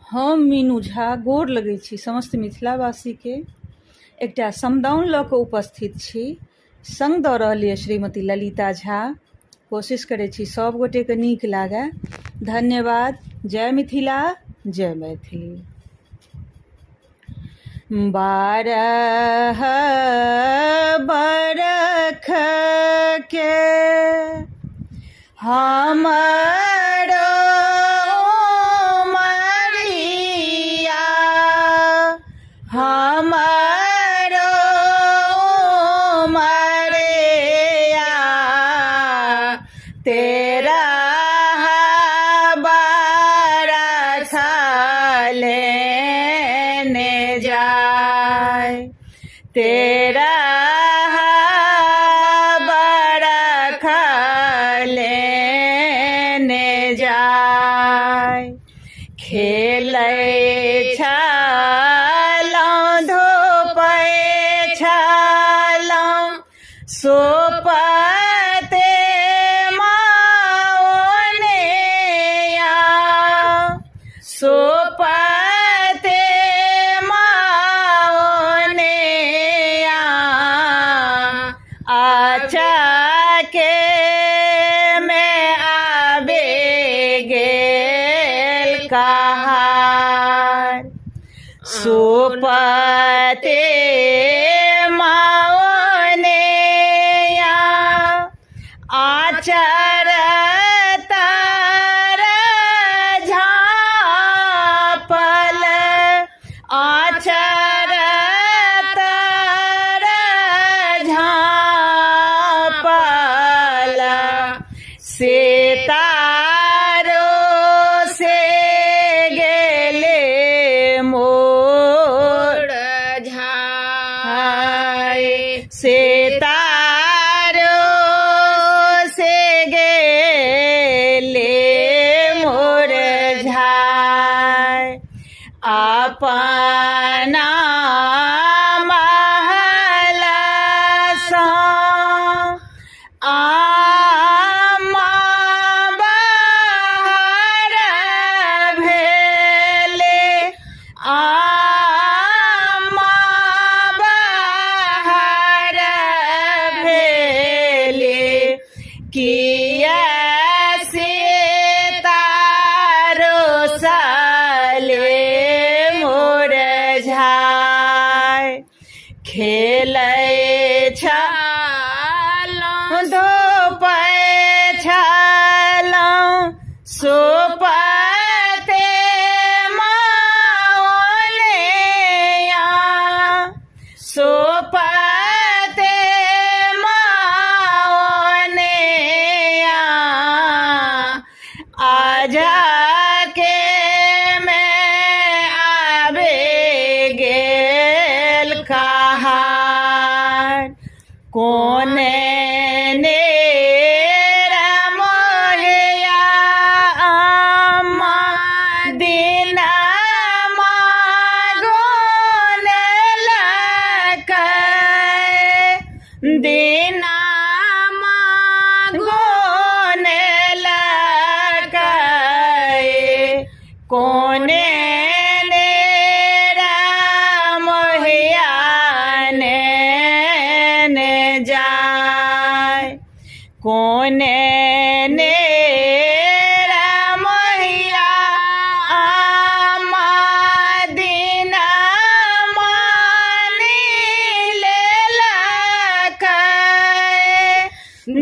हम मीनू झा गोर लगै छी समस्त मिथिलावासीके। एकटा समदाउन लऽ कऽ उपस्थित छी। संग दऽ रहल यऽ श्रीमती ललिता झा। कोशिश करै छी सब गोटेके नीक लागै। धन्यवाद। जय मिथिला, जय मैथिली। 12 बरख के हमरो मरिया, हमरो मरिया, तेरा बरख लेने जाय, तेरा बरख लेने जाय। खेलै छलहुँ धूपै छलहुँ सोपते माओनेया, सोपते माओनेया, आचाके में आबे गेल कहार। सोपते माओनेया, आचर तर झाँपल, आचर तर झाँपल, सितारो से गेले मोर झाय, सितारो से गेले मोर झाय। अपना महल सँ आमा बाहर भेले, आमा बाहर भेले, किया सितारो साले मोर झाय। खेलै छलहुँ धूपै छलहुँ सोपते माओनेया, सोपते माओनेया, आजाके में आबे गेल कहार। कोने नेरा मोहिया अम्मा दिनमा गोनलकै, दिनमा गोनलकै, कोने नेरा मोहिया नेने जाय, कोने नेरा मोहिया अम्मा दिनमा नीलेलकै,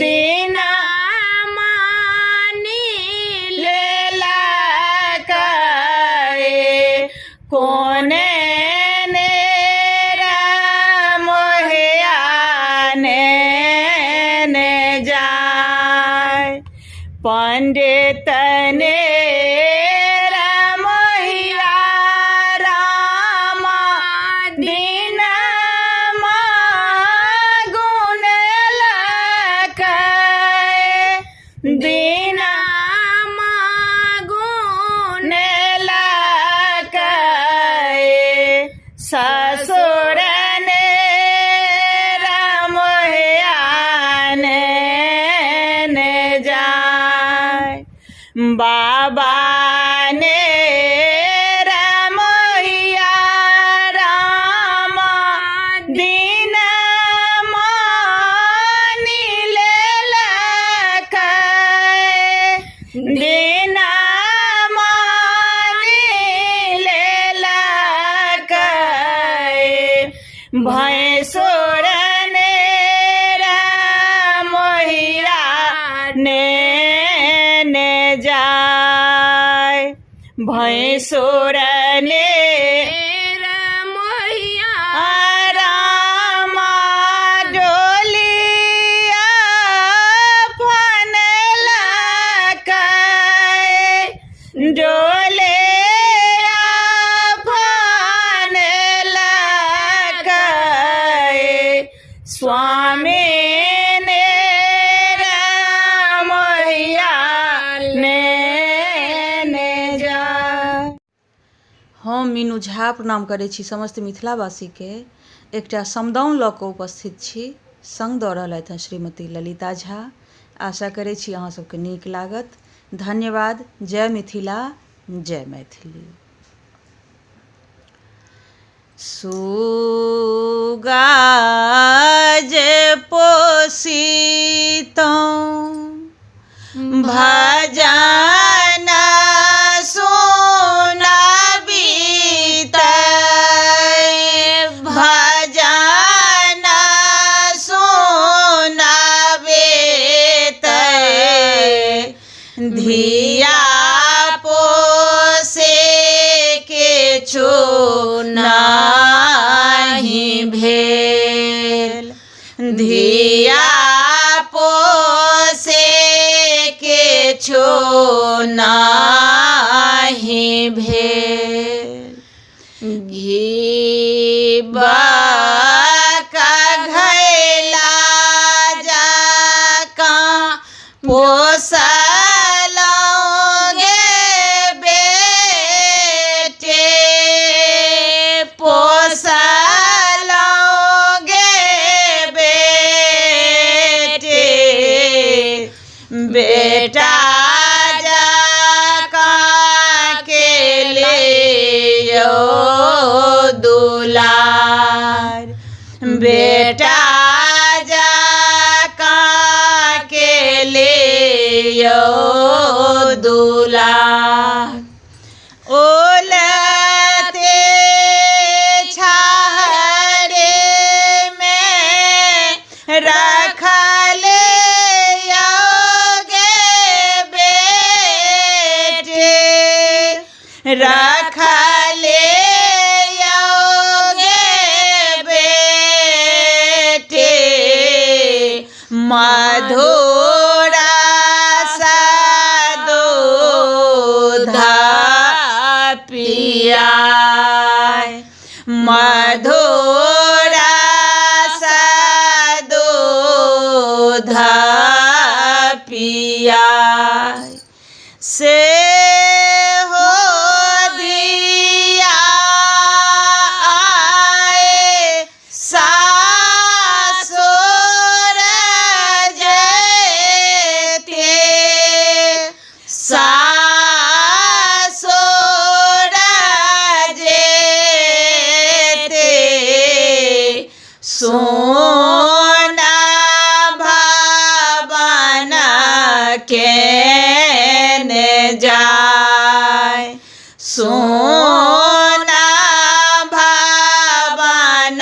दिनमा नीलेलकै, कोने नेरा मोहिया नेने जाय। पंडित नेरा मोहिया रामा दिनमा गुनलकै, दिनमा गुनलकै, ससुर नेरा मोहिया नेने जाय। बाबा ने भैंसुर ने रामा डोलिया फनला कै डोले फनला कै स्वामी ने रामैया ने जा। हम मीनू झा प्रणाम करै छी समस्त मिथिलावासीके। एकटा समदाउन लऽ कऽ उपस्थित छी। संग दऽ रहलथि हैं श्रीमती ललिता झा। आशा करै छी अहाँ सबके नीक लागत। धन्यवाद। जय मिथिला, जय मैथिली। सुगा जे पोसितौं भजन सुनबितै, भजन सुनबितै, धिया पोसे किछु नहि भेल, धिया पोसे किछु नहि भेल। घीबक घैला जकाँ पोसलौं गे बेटे, पोसलौं गे बेटे, बेटा जकाँ केलियौ दुलार, बेटा जकाँ केलियौ दुलार। ओलते छाहरे में रखले रखले गे बेटे, मधुर दूध पियाय, मधुर दूध पियाय। से सोना भवन केने जाय, सोना भवन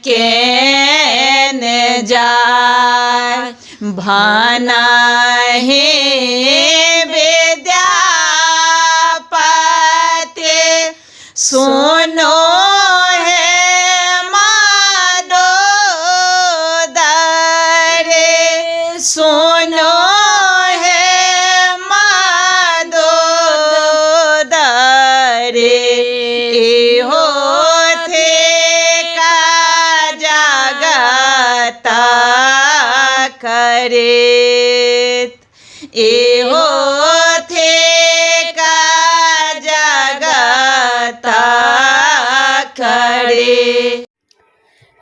केने जाय, भनहि विद्यापति सुनो सुनो है मादोदरे, इहो थे का जगत करेत, इहो थे का जगत करे।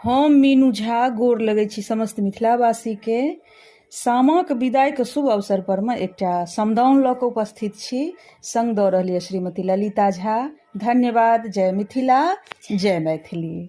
हम मीनू झा गोर लगै छी समस्त मिथिलावासी के। सामाक विदाइके शुभ अवसर पर में एकटा समदाउन लऽ कऽ उपस्थित छी। संग दऽ रहलियै श्रीमती ललिता झा। धन्यवाद। जय मिथिला, जय मैथिली।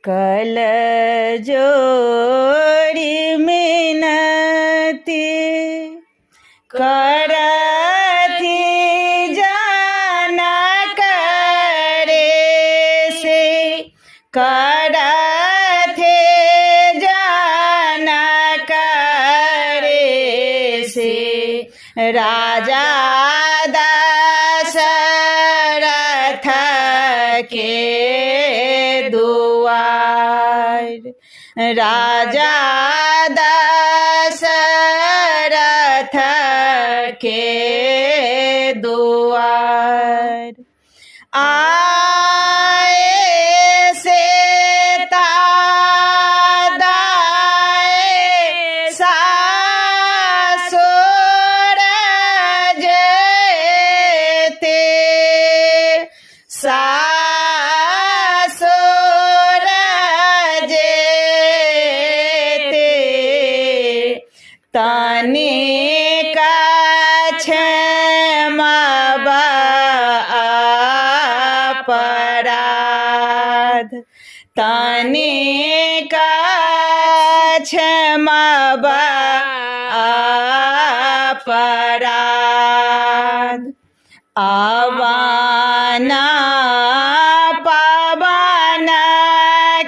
कल जोड़ी मिनती करथि जाना करे से, करथे जाना करे से, राजा के दुआर राजा दशरथ के दुआर आए से तादाए सासुर जेते सासुर जेते तनिका क्षमा अपराध तनिका क्षमा अपराध आवाना पवन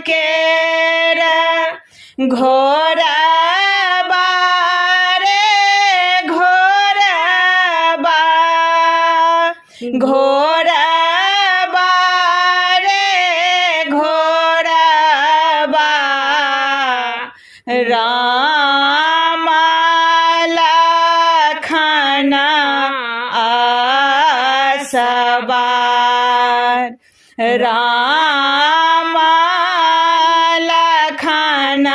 केर घोरा घोरबा रे घोरबा राम लखन असवार राम लखन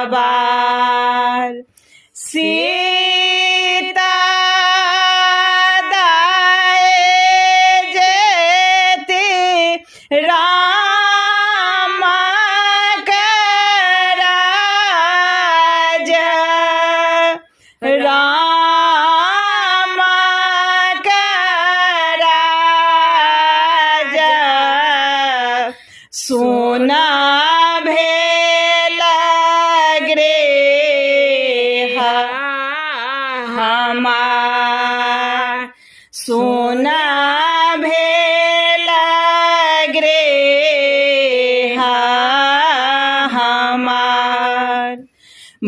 असवार सीता राम कराज राम कराज सोना भेल गृह हमार सोना भेल गृह हमार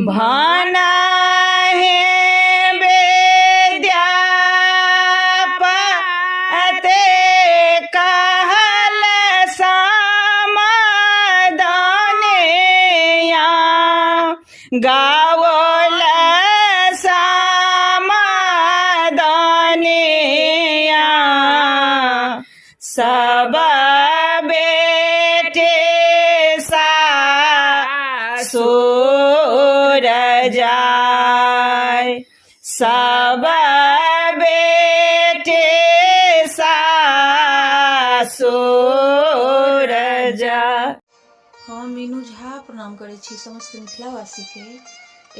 भाना है विद्यापते कहल समादानिया गावल समादानिया सब बेटे सासुर जाय सब बेटे सासुर जाय। हम मीनू झा प्रणाम करै छी समस्त मिथिलावासी के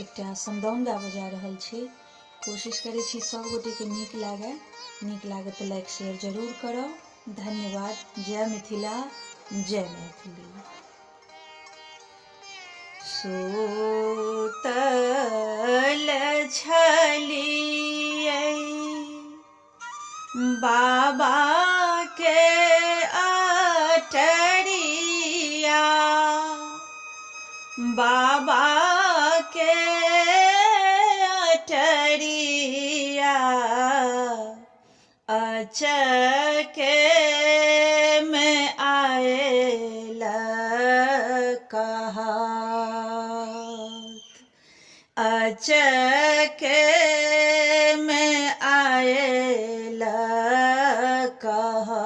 एकटा समदाउन गाबऽ जा रहल छी। कोशिश करै छी सब गोटे के नीक लागै तऽ लाइक शेयर जरूर करब। धन्यवाद। जय मिथिला जय मैथिली। सुतल छलियै बाबा के अटरिया बाबा के अटरिया अचके में आयल कहात अचके में आयल कहात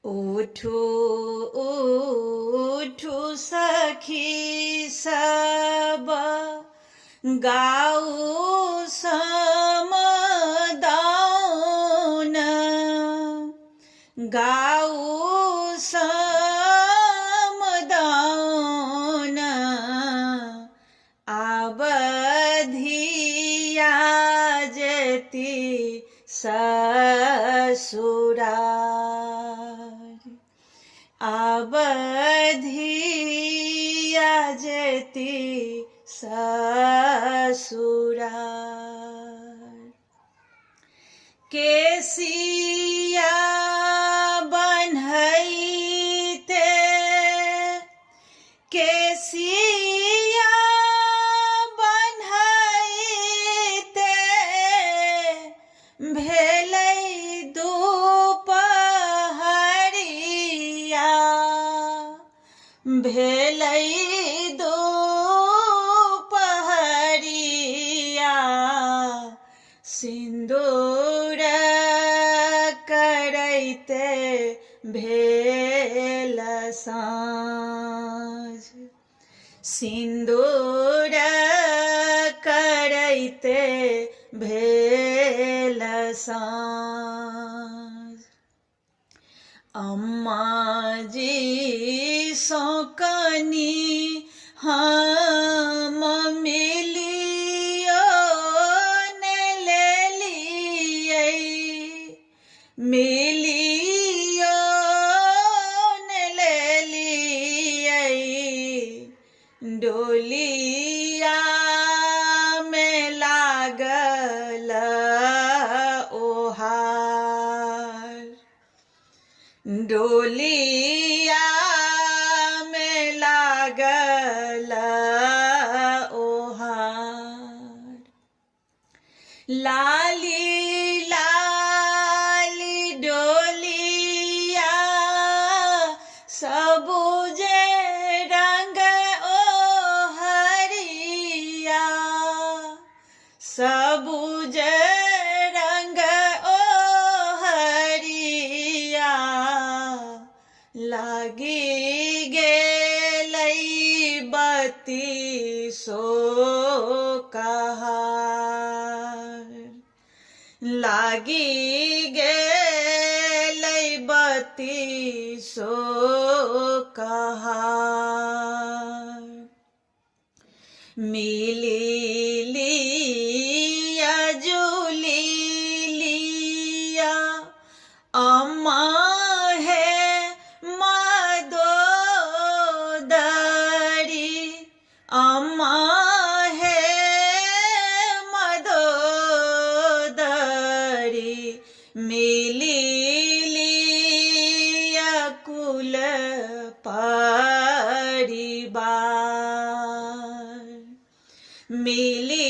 उठू उठू सखी सब गाऊ समदाउन गाऊ समदाउन आवधिया जेती ससुरार आवधिया जेती ससुरार केसिया बन्हैते केसिया बन्हैते भेल सिन्दूर करैते भेल साँझ, सिन्दूर करैते भेल साँझ। अम्मा जी सँ कनी हम मिलियो ने लेलियै, मिलियो ने लेलियै, डोलिया में लागल ओहार, डोलिया में लागल ओहार। लाली लाली डोलिया सबुजे रंग ओहरिया, सबुजे रंग ओहरिया, लागी गेलै बत्तीसो कहार, लागी गेलै बत्तीसो कहार। मिली लिया जुली लिया अम्मा है मदोदरी, अम्मा है मदोदरी, मिली लिया कुल परिवार, मिली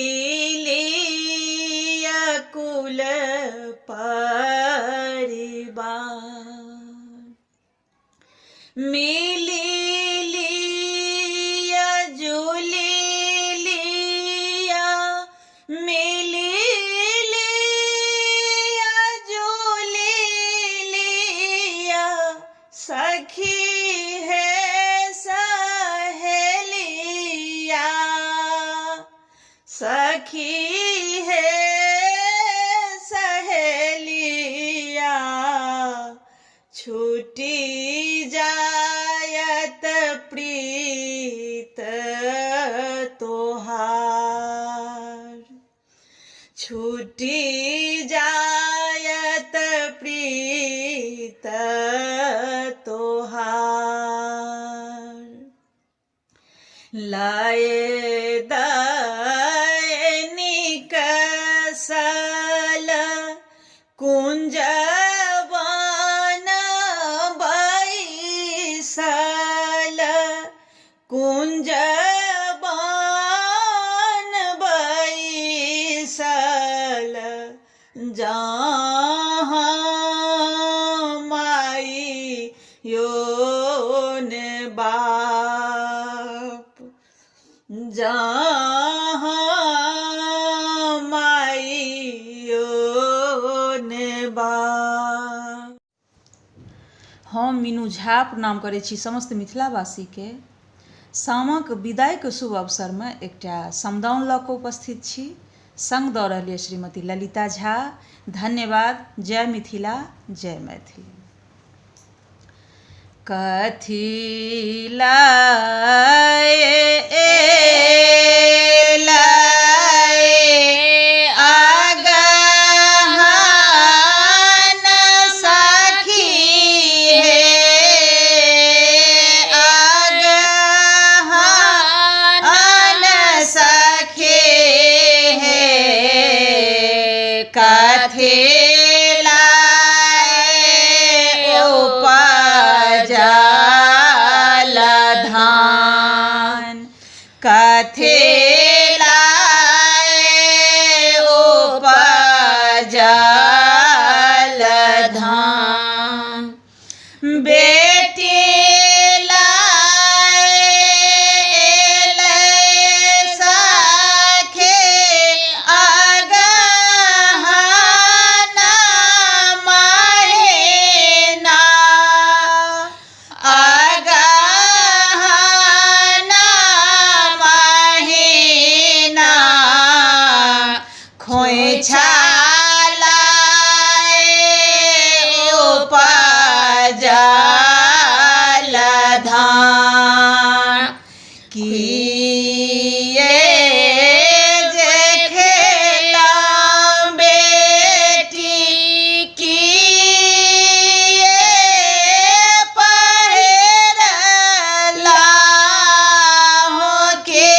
लिया कुल परिवार, मिली लिया जुली लिया, मिली लिया जुली लिया, सखी है सहेलिया, सखी है सहेलिया, छूटी जायत प्रीत तोहार, छूटी जायत प्रीत तोहार। लाए दैनिक सल कुंजवन बैसल, कुंजवन बैसल, जहाँ माई योन बाप, जहाँ माई योन बाप। हम मीनू झा प्रणाम करै छी समस्त मिथिलावासीके। सामक विदाइके शुभ अवसरमे एकटा समदाउन लऽ कऽ उपस्थित छी। संग दऽ रहल यऽ श्रीमती ललिता झा। धन्यवाद। जय मिथिला, जय मैथिली। कथी लाए आगहन सखी हे, आगहन सखी हे, कथी उपजल धान, कथी उपजल धान, बेटी लाए सखी आगहन खोइछाला उपजल धान किए जे खेला बेटी किए पहिरला हो के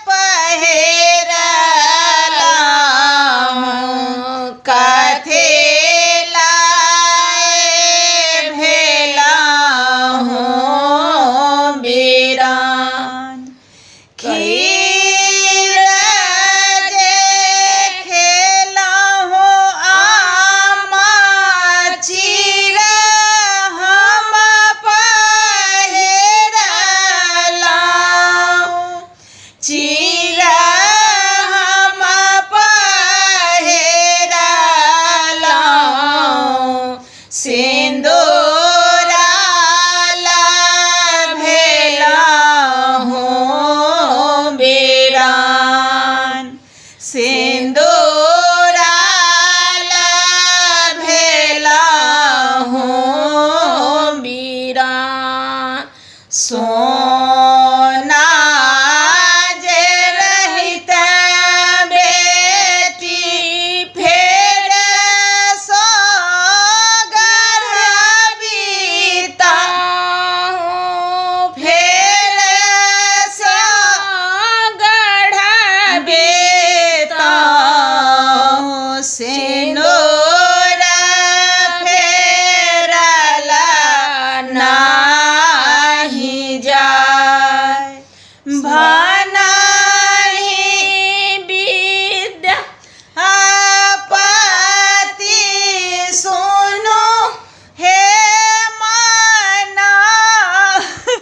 पहिरला कथे लाए भेला हो बीरान खीर जे खेला हो आमा चीर हम पहिरला चीरा